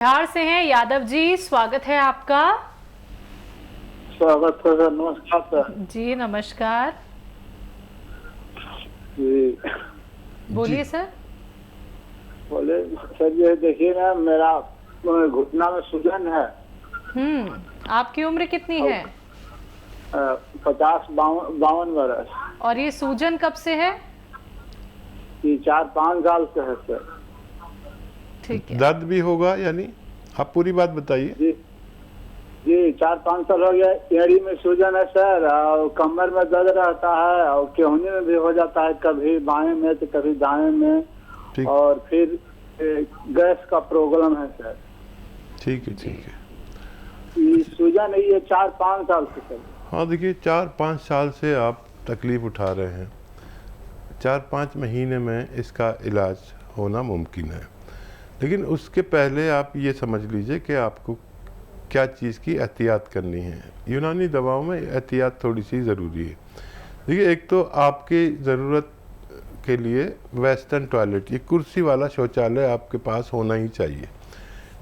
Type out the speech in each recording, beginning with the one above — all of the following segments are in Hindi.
बिहार से हैं यादव जी, स्वागत है आपका। स्वागत है सर। नमस्कार सर जी नमस्कार, जी। बोलिए सर। बोले सर, ये देखिए ना, मेरा घुटना में सूजन है। आपकी उम्र कितनी और है? 52 बरस। और ये सूजन कब से है? ये 4-5 साल से है सर। ठीक है। दर्द भी होगा यानी? आप पूरी बात बताइए। जी जी, 4-5 साल हो गया। एड़ी में सूजन है सर, और कमर में दर्द रहता है, और केहूनी में भी हो जाता है, कभी बाएं में तो कभी दाएं में। ठीक। और फिर गैस का प्रॉब्लम है सर। ठीक है, ठीक है। ये सूजन है, ये 4-5 साल से सर। हाँ देखिए, 4-5 साल से आप तकलीफ उठा रहे हैं। 4-5 महीने में इसका इलाज होना मुमकिन है, लेकिन उसके पहले आप ये समझ लीजिए कि आपको क्या चीज़ की एहतियात करनी है। यूनानी दवाओं में एहतियात थोड़ी सी ज़रूरी है। देखिए, एक तो आपकी ज़रूरत के लिए वेस्टर्न टॉयलेट, ये कुर्सी वाला शौचालय आपके पास होना ही चाहिए।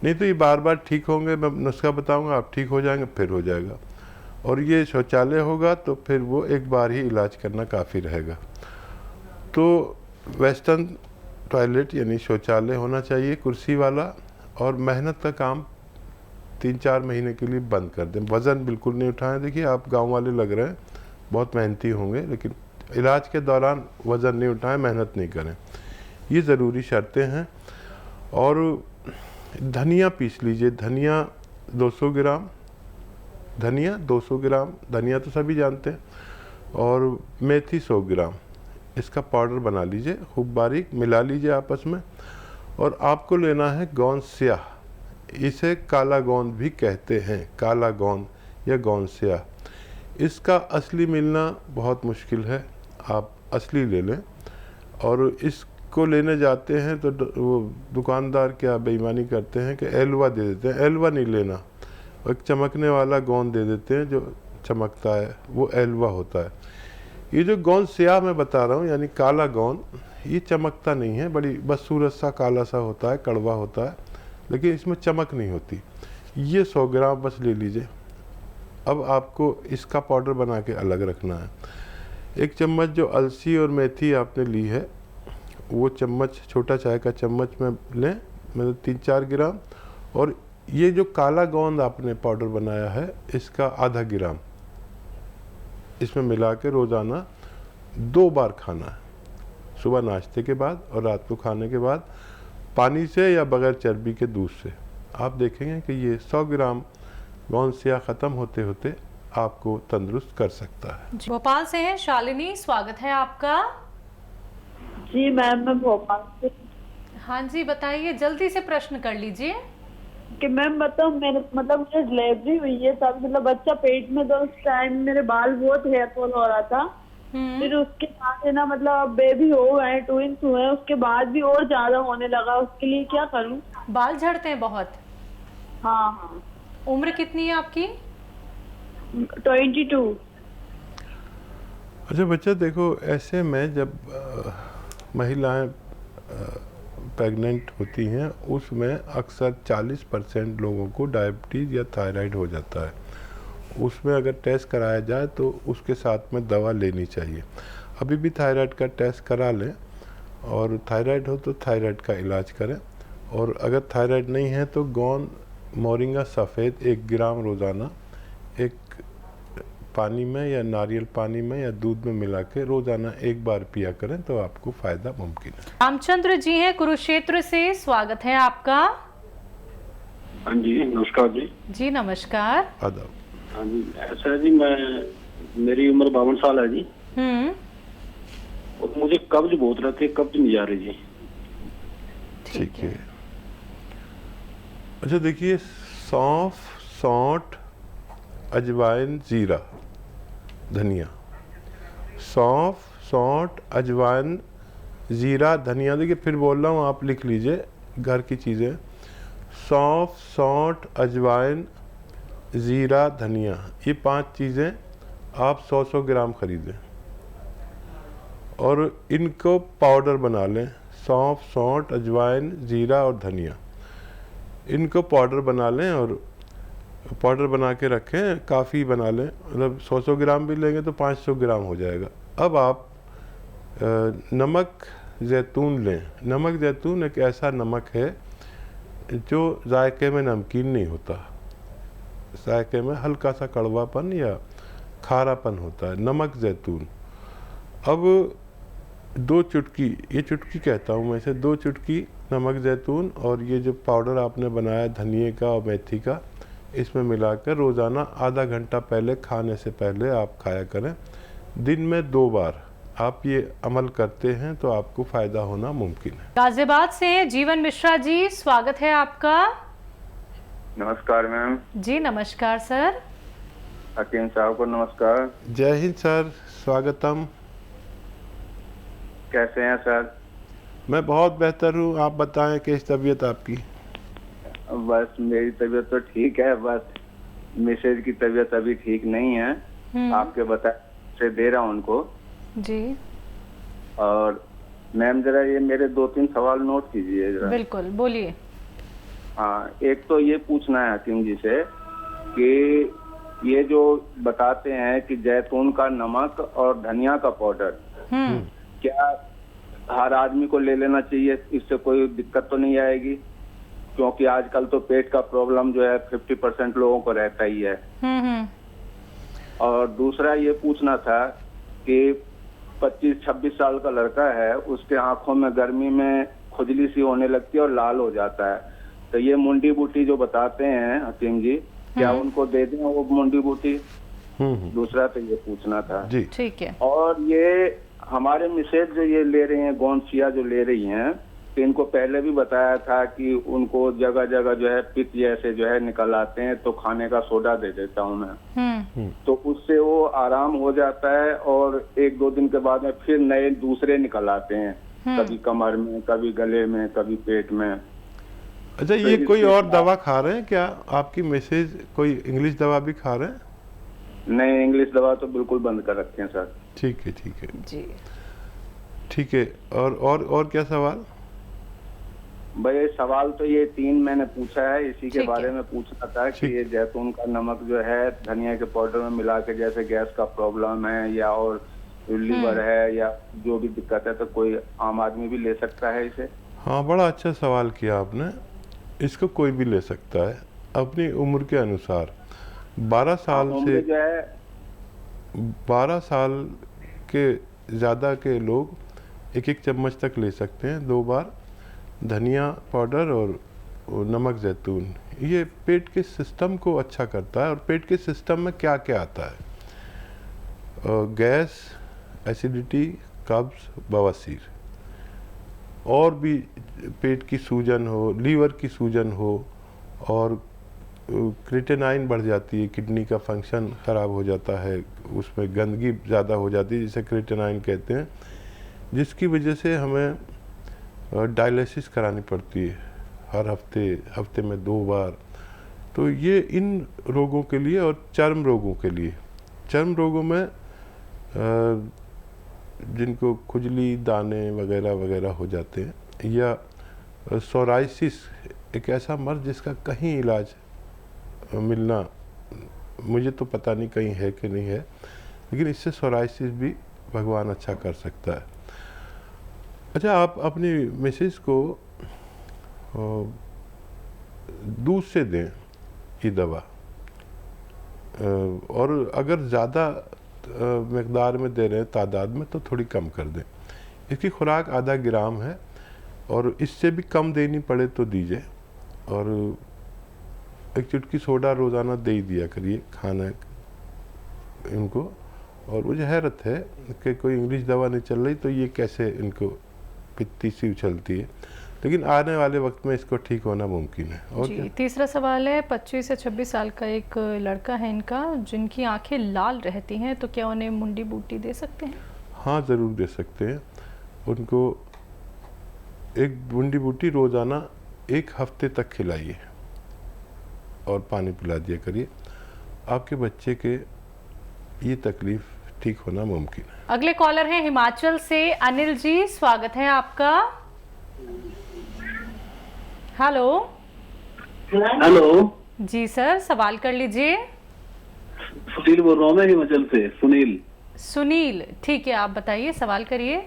नहीं तो ये बार बार ठीक होंगे, मैं नुस्खा बताऊंगा, आप ठीक हो जाएंगे, फिर हो जाएगा। और ये शौचालय होगा तो फिर वो एक बार ही इलाज करना काफ़ी रहेगा। तो वेस्टर्न टॉयलेट यानी शौचालय होना चाहिए कुर्सी वाला। और मेहनत का काम 3-4 महीने के लिए बंद कर दें। वज़न बिल्कुल नहीं उठाएं। देखिए, आप गांव वाले लग रहे हैं, बहुत मेहनती होंगे, लेकिन इलाज के दौरान वज़न नहीं उठाएं, मेहनत नहीं करें। ये ज़रूरी शर्तें हैं। और धनिया पीस लीजिए। धनिया 200 ग्राम, धनिया 200 ग्राम, धनिया तो सभी जानते हैं। और मेथी 100 ग्राम, इसका पाउडर बना लीजिए, खूब बारीक मिला लीजिए आपस में। और आपको लेना है गोंद स्याह, इसे काला गोंद भी कहते हैं, काला गोंद या गोंद स्याह। इसका असली मिलना बहुत मुश्किल है, आप असली ले लें। और इसको लेने जाते हैं तो वो दुकानदार क्या बेईमानी करते हैं कि एलवा दे देते हैं। एलवा नहीं लेना, एक चमकने वाला गोंद दे देते हैं जो चमकता है, वो एलवा होता है। ये जो गोंद स्याह मैं बता रहा हूँ यानी काला गोंद, ये चमकता नहीं है, बड़ी बदसूरत सा काला सा होता है, कड़वा होता है, लेकिन इसमें चमक नहीं होती। ये 100 ग्राम बस ले लीजिए। अब आपको इसका पाउडर बना के अलग रखना है। 1 चम्मच जो अलसी और मेथी आपने ली है, वो चम्मच, छोटा चाय का चम्मच में लें, मतलब 3-4 ग्राम। और ये जो काला गोंद आपने पाउडर बनाया है, इसका आधा ग्राम इसमें मिला के रोज़ाना 2 बार खाना है, सुबह नाश्ते के बाद और रात को खाने के बाद, पानी से या बगैर चर्बी के दूध से। आप देखेंगे कि ये 100 ग्राम गोंद स्याह ख़त्म होते होते आपको तंदुरुस्त कर सकता है। भोपाल से हैं शालिनी, स्वागत है आपका। जी मैम, मैं भोपाल से। हाँ जी बताइए, जल्दी से प्रश्न कर लीजिए। कि मैम बताओ, मेरे मतलब मुझे डिलीवरी हुई है, तब मतलब बच्चा पेट में, तो उस टाइम मेरे बाल बहुत हेयर फॉल हो रहा था। फिर उसके बाद है ना, मतलब बेबी हो गए, ट्विंस हुए, उसके बाद भी और ज्यादा होने लगा। उसके लिए क्या करूं? बाल झड़ते हैं बहुत? हाँ हाँ। उम्र कितनी है आपकी? 22। अच्छा बच्चा, देखो, ऐसे में जब महिलाएं प्रेग्नेंट होती हैं, उसमें अक्सर 40% लोगों को डायबिटीज़ या थायराइड हो जाता है। उसमें अगर टेस्ट कराया जाए तो उसके साथ में दवा लेनी चाहिए। अभी भी थायराइड का टेस्ट करा लें, और थायराइड हो तो थायराइड का इलाज करें। और अगर थायराइड नहीं है तो गोंद मोरिंगा सफ़ेद 1 ग्राम रोज़ाना एक पानी में या नारियल पानी में या दूध में मिला के रोज़ाना 1 बार पिया करें तो आपको फ़ायदा मुमकिन है। रामचंद्र जी हैं कुरुक्षेत्र से, स्वागत है आपका। हाँ जी, नमस्कार जी। जी नमस्कार। आदाब। हाँ जी, ऐसा है जी, मेरी उम्र 52 साल है जी। और मुझे कब्ज बहुत रहती है, कब्ज नहीं जा रही जी। ठीक है। अच्छा देखिए, सौंफ, सौंठ, अजवाइन, जीरा, धनिया। सौंफ, सौंठ, अजवाइन, जीरा, धनिया। देखिए फिर बोल रहा हूँ, आप लिख लीजिए, घर की चीज़ें। सौंफ, सौंठ, अजवाइन, ज़ीरा, धनिया, ये 5 चीज़ें आप 100-100 ग्राम खरीदें और इनको पाउडर बना लें। सौंफ, सौंठ, अजवाइन, ज़ीरा और धनिया, इनको पाउडर बना लें और पाउडर बना के रखें, काफ़ी बना लें, मतलब 100 ग्राम भी लेंगे तो 500 ग्राम हो जाएगा। अब आप नमक जैतून लें। नमक जैतून एक ऐसा नमक है जो जायके में नमकीन नहीं होता, जायके में हल्का सा कड़वापन या खारापन होता है, नमक जैतून। अब 2 चुटकी, ये चुटकी कहता हूँ मैं इसे, 2 चुटकी नमक जैतून और ये जो पाउडर आपने बनाया धनिए का और मेथी का, इसमें मिलाकर रोज़ाना आधा घंटा पहले खाने से पहले आप खाया करें। दिन में 2 बार आप ये अमल करते हैं तो आपको फ़ायदा होना मुमकिन है। गाजियाबाद से जीवन मिश्रा जी, स्वागत है आपका। नमस्कार मैम। जी नमस्कार सर। हकीम साहब को नमस्कार। जय हिंद सर, स्वागतम। कैसे हैं सर? मैं बहुत बेहतर हूँ, आप बताएं कैसी तबीयत आपकी? बस मेरी तबीयत तो ठीक है, बस मिसेज की तबीयत अभी ठीक नहीं है। आपके बता से दे रहा हूँ उनको जी। और मैम जरा ये मेरे 2-3 सवाल नोट कीजिए जरा। बिल्कुल, बोलिए। हाँ, एक तो ये पूछना है हकीम जी से कि ये जो बताते हैं कि जैतून का नमक और धनिया का पाउडर, क्या हर आदमी को ले लेना चाहिए? इससे कोई दिक्कत तो नहीं आएगी? क्योंकि आजकल तो पेट का प्रॉब्लम जो है 50% लोगों को रहता ही है। और दूसरा ये पूछना था कि 25-26 साल का लड़का है, उसके आंखों में गर्मी में खुजली सी होने लगती है और लाल हो जाता है, तो ये मुंडी बूटी जो बताते हैं हकीम जी, क्या उनको दे दें वो मुंडी बूटी? दूसरा तो ये पूछना था जी। ठीक है। और ये हमारे मिसेज जो ये ले रही हैं, गोंदचिया जो ले रही हैं, तो इनको पहले भी बताया था कि उनको जगह जगह जो है पित्त जैसे जो है निकल आते हैं, तो खाने का सोडा दे देता हूँ मैं, तो उससे वो आराम हो जाता है और 1-2 दिन के बाद में फिर नए दूसरे निकल आते हैं, कभी कमर में, कभी गले में, कभी पेट में। अच्छा, ये कोई और दवा खा रहे हैं क्या आपकी मिसेज? कोई इंग्लिश दवा भी खा रहे हैं? नहीं, इंग्लिश दवा तो बिल्कुल बंद कर रखे हैं सर। ठीक है, ठीक है जी, ठीक है। और क्या सवाल? भाई सवाल तो ये 3 मैंने पूछा है, इसी के ठीक बारे है। में पूछना था कि ये जैतून का नमक जो है धनिया के पाउडर में मिला के, जैसे गैस का प्रॉब्लम है या और लीवर है या जो भी दिक्कत है, तो कोई आम आदमी भी ले सकता है इसे? हाँ, बड़ा अच्छा सवाल किया आपने। इसको कोई भी ले सकता है अपनी उम्र के अनुसार। 12 साल से जो है 12 साल के ज़्यादा के लोग 1-1 चम्मच तक ले सकते हैं 2 बार। धनिया पाउडर और नमक जैतून, ये पेट के सिस्टम को अच्छा करता है। और पेट के सिस्टम में क्या क्या आता है? गैस, एसिडिटी, कब्ज, बवासीर, और भी पेट की सूजन हो, लीवर की सूजन हो, और क्रिएटिनाइन बढ़ जाती है, किडनी का फंक्शन ख़राब हो जाता है, उसमें गंदगी ज़्यादा हो जाती है जिसे क्रिएटिनाइन कहते हैं, जिसकी वजह से हमें डायलिसिस करानी पड़ती है हर हफ्ते में 2 बार। तो ये इन रोगों के लिए और चर्म रोगों के लिए, चर्म रोगों में जिनको खुजली, दाने वगैरह वगैरह हो जाते हैं, या सोराइसिस, एक ऐसा मर्ज जिसका कहीं इलाज मिलना, मुझे तो पता नहीं कहीं है कि नहीं है, लेकिन इससे सोराइसिस भी भगवान अच्छा कर सकता है। अच्छा, आप अपनी मिसेज को दूध से दें ये दवा, और अगर ज़्यादा मकदार में दे रहे हैं, तादाद में, तो थोड़ी कम कर दें। इसकी खुराक आधा ग्राम है, और इससे भी कम देनी पड़े तो दीजिए। और 1 चुटकी सोडा रोज़ाना दे ही दिया करिए खाना इनको। और मुझे हैरत है कि कोई इंग्लिश दवा नहीं चल रही, तो ये कैसे इनको पित्ती सी उछलती है, लेकिन आने वाले वक्त में इसको ठीक होना मुमकिन है। और जी, क्या? तीसरा सवाल है, 25 से 26 साल का एक लड़का है इनका, जिनकी आंखें लाल रहती हैं, तो क्या उन्हें मुंडी बूटी दे सकते हैं? हाँ, ज़रूर दे सकते हैं। उनको एक मुंडी बूटी रोज़ाना 1 हफ्ते तक खिलाइए और पानी पिला दिया करिए। आपके बच्चे के ये तकलीफ़ ठीक होना मुमकिन है। अगले कॉलर हैं हिमाचल से अनिल जी, स्वागत है आपका। हेलो। हेलो जी सर, सवाल कर लीजिए। सुनील बोल रहा हूँ मैं हिमाचल से। सुनील। सुनील, ठीक है, आप बताइए, सवाल करिए।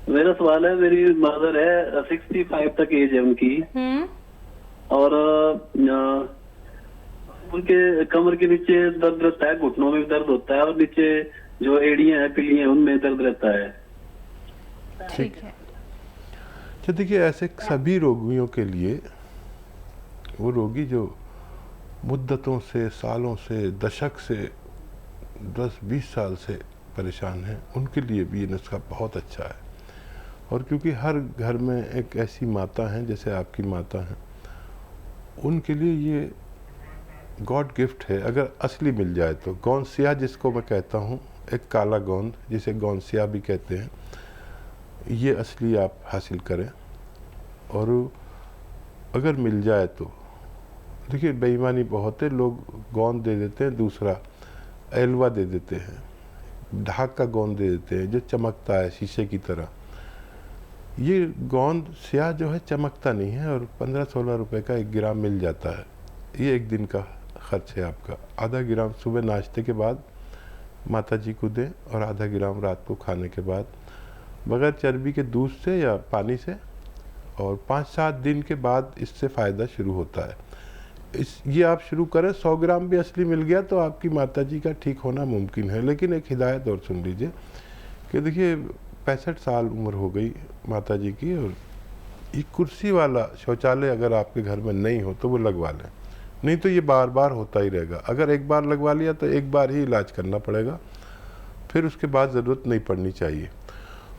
मेरा सवाल है, मेरी मदर है 65 तक एज है उनकी, और उनके कमर के नीचे दर्द रहता है, घुटनों में भी दर्द होता है, और नीचे जो एड़ियां हैं पिलियां हैं उनमें दर्द रहता है। ठीक है। तो देखिए, ऐसे सभी रोगियों के लिए, वो रोगी जो मुद्दतों से, सालों से, दशक से, 10-20 साल से परेशान हैं, उनके लिए भी ये नुस्खा बहुत अच्छा है। और क्योंकि हर घर में एक ऐसी माता हैं जैसे आपकी माता हैं, उनके लिए ये गॉड गिफ्ट है अगर असली मिल जाए तो। गोंद सिया जिसको मैं कहता हूँ, एक काला गोंद जिसे गोंद सिया भी कहते हैं, ये असली आप हासिल करें। और अगर मिल जाए तो देखिए, बेईमानी बहुत है, लोग गोंद दे देते हैं, दूसरा एलवा दे देते हैं, ढाक का गोंद दे देते हैं जो चमकता है शीशे की तरह। ये गोंद स्याह जो है चमकता नहीं है, और 15-16 रुपए का 1 ग्राम मिल जाता है। ये 1 दिन का खर्च है आपका। आधा ग्राम सुबह नाश्ते के बाद माता जी को दें, और आधा ग्राम रात को खाने के बाद, बगैर चर्बी के दूध से या पानी से। और 5-7 दिन के बाद इससे फ़ायदा शुरू होता है। ये आप शुरू करें। 100 ग्राम भी असली मिल गया तो आपकी माता जी का ठीक होना मुमकिन है। लेकिन एक हिदायत और सुन लीजिए कि देखिए, 65 साल उम्र हो गई माता जी की, और ये कुर्सी वाला शौचालय अगर आपके घर में नहीं हो तो वो लगवा लें, नहीं तो ये बार बार होता ही रहेगा। अगर एक बार लगवा लिया तो एक बार ही इलाज करना पड़ेगा, फिर उसके बाद ज़रूरत नहीं पड़नी चाहिए।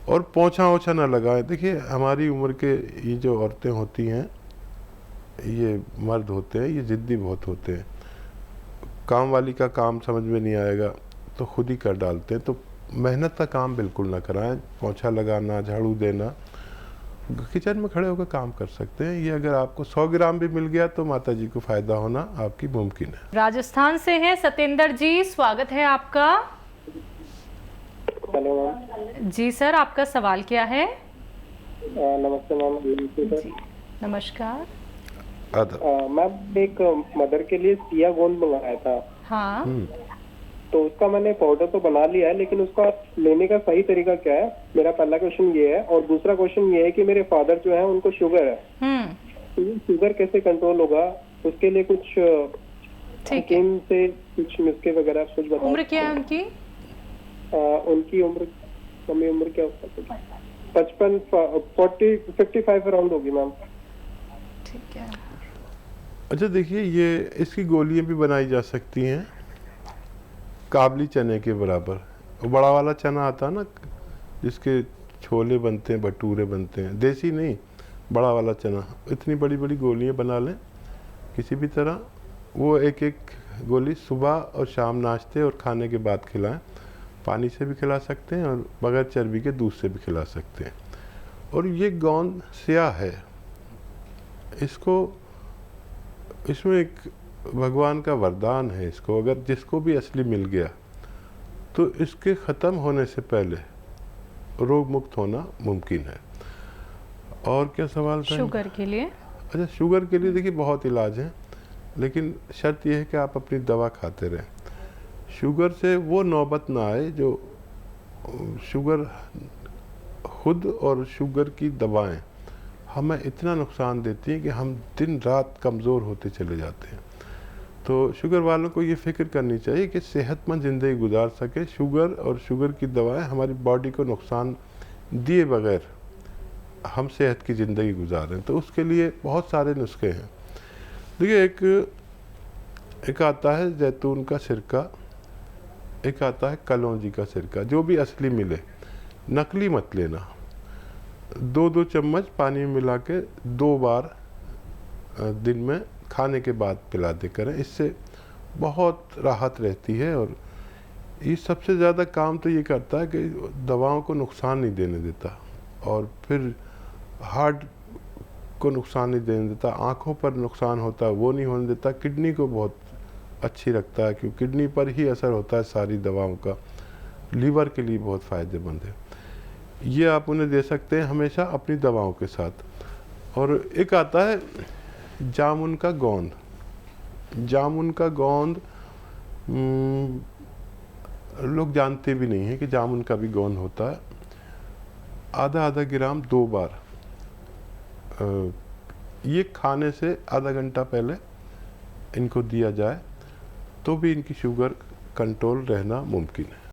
और पोंछा ओछा ना लगाएं। देखिए, हमारी उम्र के ये जो औरतें होती हैं, ये मर्द होते हैं, ये ज़िद्दी बहुत होते हैं। काम वाली का काम समझ में नहीं आएगा तो खुद ही कर डालते हैं। तो मेहनत का काम बिल्कुल ना कराएं। पोंछा लगाना, झाड़ू देना, किचन में खड़े होकर काम कर सकते हैं। ये अगर आपको 100 ग्राम भी मिल गया तो माता जी को फ़ायदा होना आपकी मुमकिन है। राजस्थान से हैं सत्येंद्र जी, स्वागत है आपका। Hello ma'am. जी सर, आपका सवाल क्या है? नमस्ते मैम। नमस्कार। मैम, एक मदर के लिए सिया गोंद मंगाया था। हाँ। तो उसका मैंने पाउडर तो बना लिया है, लेकिन उसका लेने का सही तरीका क्या है? मेरा पहला क्वेश्चन ये है। और दूसरा क्वेश्चन ये है कि मेरे फादर जो है उनको शुगर है, तो शुगर कैसे कंट्रोल होगा? उसके लिए कुछ हकीम से कुछ नुस्खे वगैरह कुछ बताओ। उम्र क्या है उनकी? उनकी उम्र, मम्मी उम्र क्या होता है? 55 अराउंड होगी मैम। ठीक है। अच्छा देखिए, ये इसकी गोलियां भी बनाई जा सकती हैं काबली चने के बराबर। वो बड़ा वाला चना आता है ना, जिसके छोले बनते हैं, भटूरे बनते हैं, देसी नहीं, बड़ा वाला चना। इतनी बड़ी बड़ी गोलियां बना लें किसी भी तरह। वो एक एक गोली सुबह और शाम नाश्ते और खाने के बाद खिलाएं। पानी से भी खिला सकते हैं और बगैर चर्बी के दूध से भी खिला सकते हैं। और ये गोंद स्याह है, इसमें एक भगवान का वरदान है। इसको अगर जिसको भी असली मिल गया तो इसके ख़त्म होने से पहले रोग मुक्त होना मुमकिन है। और क्या सवाल था? शुगर के लिए? अच्छा, शुगर के लिए देखिए बहुत इलाज है, लेकिन शर्त यह है कि आप अपनी दवा खाते रहें। शुगर से वो नौबत ना आए जो शुगर खुद और शुगर की दवाएं हमें इतना नुकसान देती हैं कि हम दिन रात कमज़ोर होते चले जाते हैं। तो शुगर वालों को ये फ़िक्र करनी चाहिए कि सेहतमंद ज़िंदगी गुजार सके। शुगर और शुगर की दवाएं हमारी बॉडी को नुकसान दिए बगैर हम सेहत की ज़िंदगी गुजारें, तो उसके लिए बहुत सारे नुस्खे हैं। देखिए, एक आता है जैतून का सिरका, एक आता है कलौंजी का सिरका। जो भी असली मिले, नकली मत लेना। 2-2 चम्मच पानी में मिला के 2 बार दिन में खाने के बाद पिला दे करें। इससे बहुत राहत रहती है। और ये सबसे ज़्यादा काम तो ये करता है कि दवाओं को नुकसान नहीं देने देता, और फिर हार्ट को नुकसान नहीं देने देता, आँखों पर नुकसान होता है वो नहीं होने देता, किडनी को बहुत अच्छी रखता है क्योंकि किडनी पर ही असर होता है सारी दवाओं का। लीवर के लिए बहुत फ़ायदेमंद है। ये आप उन्हें दे सकते हैं हमेशा अपनी दवाओं के साथ। और एक आता है जामुन का गोंद, जामुन का गोंद लोग जानते भी नहीं हैं कि जामुन का भी गोंद होता है। आधा आधा ग्राम 2 बार, ये खाने से आधा घंटा पहले इनको दिया जाए तो भी इनकी शुगर कंट्रोल रहना मुमकिन है।